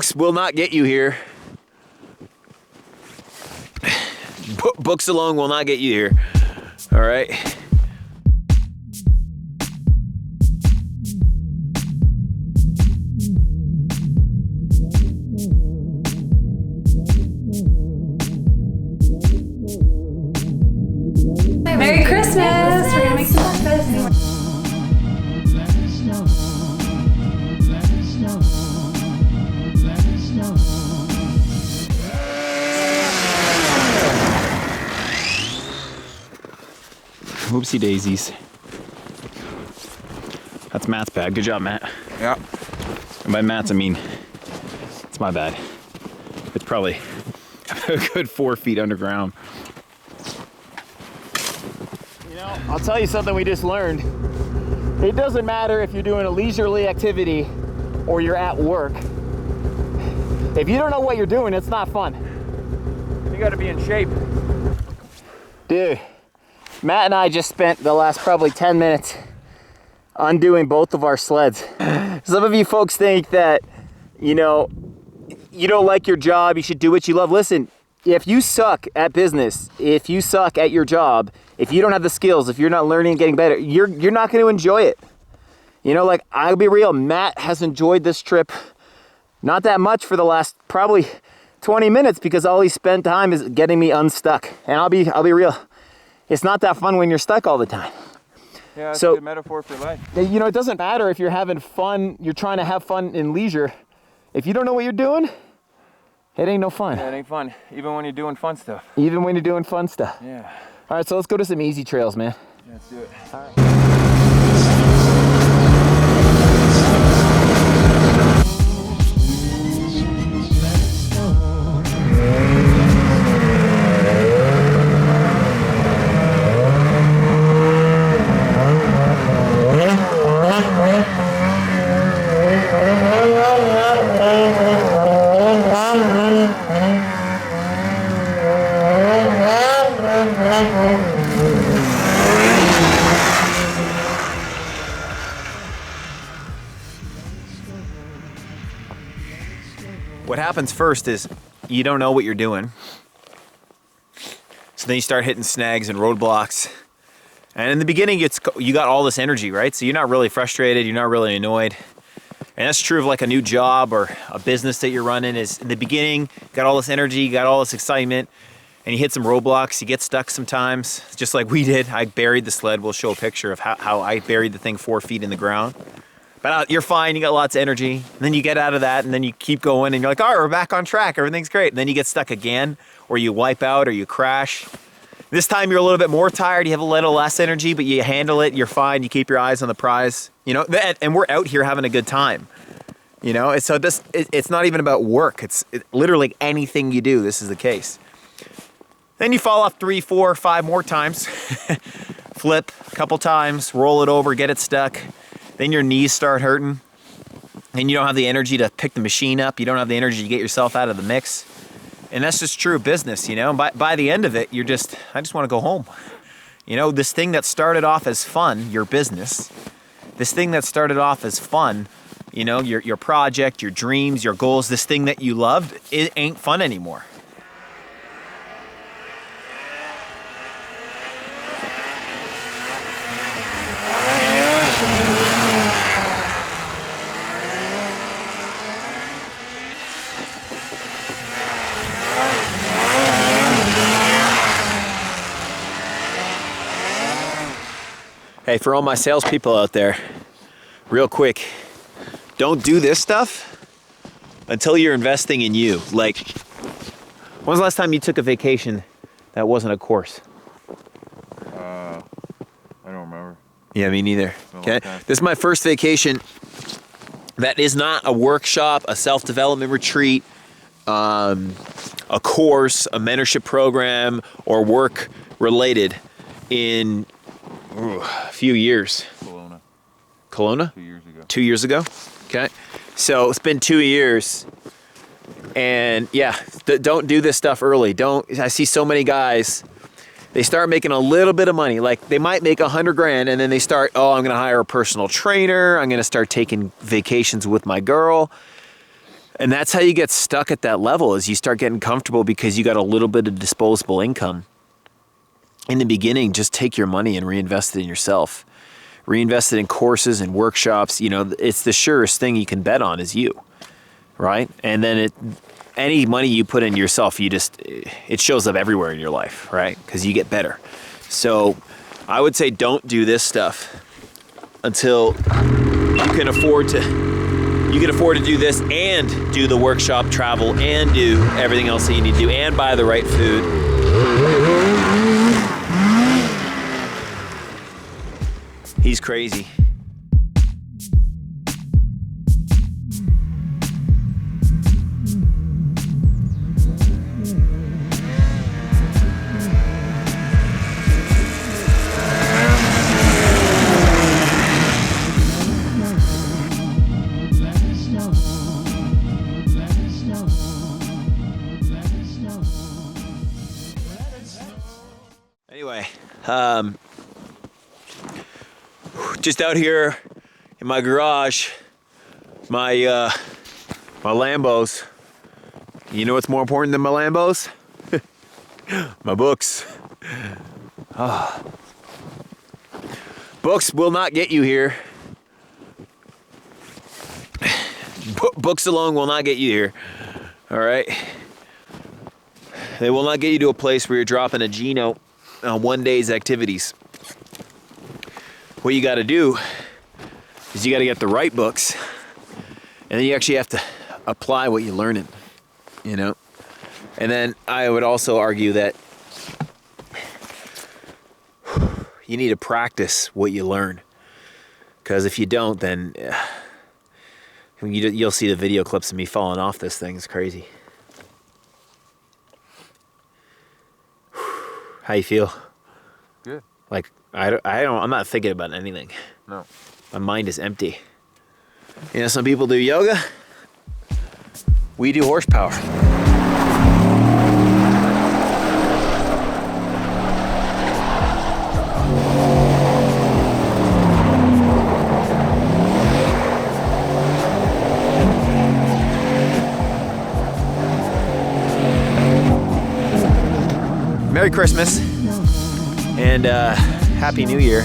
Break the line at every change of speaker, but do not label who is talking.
Books will not get you here. Books alone will not get you here. All right.
Merry Christmas! We're gonna make some breakfast.
Whoopsie daisies. That's Matt's bad. Good job, Matt.
Yeah.
And by Matt's, I mean, it's my bad. It's probably a good 4 feet underground. You know, I'll tell you something we just learned. It doesn't matter if you're doing a leisurely activity or you're at work. If you don't know what you're doing, it's not fun. You gotta be in shape. Dude. Matt and I just spent the last probably 10 minutes undoing both of our sleds. Some of you folks think that, you know, you don't like your job, you should do what you love. Listen, if you suck at business, if you suck at your job, if you don't have the skills, if you're not learning and getting better, you're not going to enjoy it. You know, like, I'll be real, Matt has enjoyed this trip not that much for the last probably 20 minutes because all he spent time is getting me unstuck. And I'll be real. It's not that fun when you're stuck all the time.
Yeah, that's a good metaphor for life.
You know, it doesn't matter if you're having fun, you're trying to have fun in leisure. If you don't know what you're doing, it ain't no fun.
Yeah, it ain't fun, even when you're doing fun stuff.
Even when you're doing fun stuff.
Yeah.
All right, so let's go to some easy trails, man.
Yeah, let's do it.
All right. What happens first is you don't know what you're doing. So then you start hitting snags and roadblocks. And in the beginning, you got all this energy, right? So you're not really frustrated, you're not really annoyed. And that's true of like a new job or a business that you're running is in the beginning, got all this energy, got all this excitement, and you hit some roadblocks, you get stuck sometimes, just like we did. I buried the sled. We'll show a picture of how I buried the thing 4 feet in the ground. But you're fine, you got lots of energy. And then you get out of that and then you keep going and you're like, all right, we're back on track, everything's great. And then you get stuck again, or you wipe out or you crash. This time you're a little bit more tired, you have a little less energy, but you handle it, you're fine, you keep your eyes on the prize. You know, and we're out here having a good time. You know, so it's not even about work. It's literally anything you do, this is the case. Then you fall off 3, 4, 5 more times. Flip a couple times, roll it over, get it stuck. Then your knees start hurting. And you don't have the energy to pick the machine up. You don't have the energy to get yourself out of the mix. And that's just true of business, you know. By the end of it, I just want to go home. You know, this thing that started off as fun, your business, this thing that started off as fun, you know, your project, your dreams, your goals, this thing that you loved, it ain't fun anymore. Hey, for all my salespeople out there, real quick, don't do this stuff until you're investing in you. Like, when's the last time you took a vacation that wasn't a course?
I don't remember.
Yeah, me neither. Okay, this is my first vacation that is not a workshop, a self-development retreat, a course, a mentorship program, or work related in a few years. Kelowna?
2 years ago.
2 years ago? Okay. So it's been 2 years. And yeah, don't do this stuff early. I see so many guys, they start making a little bit of money. Like they might make 100 grand and then they start, oh, I'm going to hire a personal trainer. I'm going to start taking vacations with my girl. And that's how you get stuck at that level, is you start getting comfortable because you got a little bit of disposable income. In the beginning, just take your money and reinvest it in yourself. Reinvest it in courses and workshops. It's the surest thing you can bet on is you, right? And then any money you put in yourself, it shows up everywhere in your life, right? Because you get better. So I would say don't do this stuff until you can afford to do this and do the workshop travel and do everything else that you need to do and buy the right food. He's crazy. Anyway, just out here in my garage, my Lambos. You know what's more important than my Lambos? My books. Books will not get you here. Books alone will not get you here. All right? They will not get you to a place where you're dropping a G-note on one day's activities. What you got to do is you got to get the right books, and then you actually have to apply what you're learning, And then I would also argue that you need to practice what you learn, because if you don't, then you'll see the video clips of me falling off this thing. It's crazy. How you feel?
Good.
Like I'm not thinking about anything.
No.
My mind is empty. Some people do yoga. We do horsepower. Merry Christmas and Happy New Year.